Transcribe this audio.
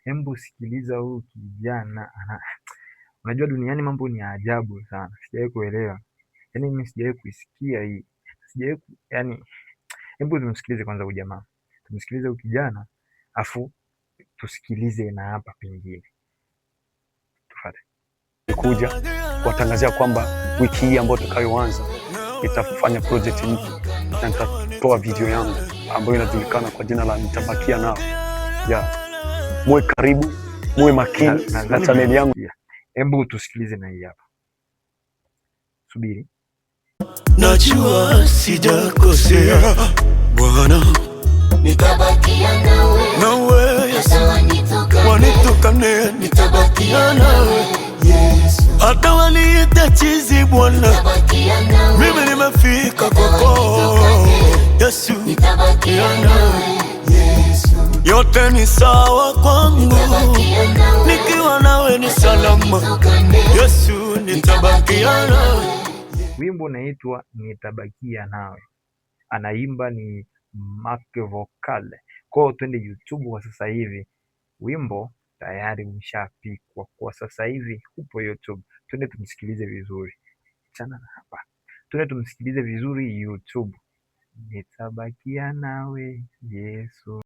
Hebu sikiliza huyu kijana. Unajua duniani mambo ni ajabu sana. Sijawahi kuelewa. Yaani mimi sijawahi kuisikia hii. Yaani hebu tumsikilize kwanza huyu jamaa. Tumsikilize huyu kijana, afu tusikilize na hapa pengine. Tufuate. Kuja kuwatangazia kwamba wiki hii ambayo tutakayoanza nitafanya project mpya na nitatoa video yangu ambayo inajulikana kwa jina la Nitabakia Nawe. Muwe karibu, muwe makini na channel yangu. Hebu tusikilize na hii hapa. Subiri. Najua sijakosea Bwana, nitabakia nawe, wanitukane, nitabakia nawe Yesu. Hata waniita chizi Bwana, mimi nimefika kwako Yesu, nitabakia nawe Yesu. Yote ni sawa kwangu, nikiwa nawe ni salama Yesu, nitabakia nawe. Wimbo unaitwa Nitabakia Nawe. Anaimba ni Mark Vocal. Kwa twende YouTube kwa sasa hivi. Wimbo tayari umeshapikwa kwa sasa hivi upo YouTube. Twende tumsikilize vizuri. Chana na hapa. Twende tumsikilize vizuri YouTube. Nitabakia nawe Yesu.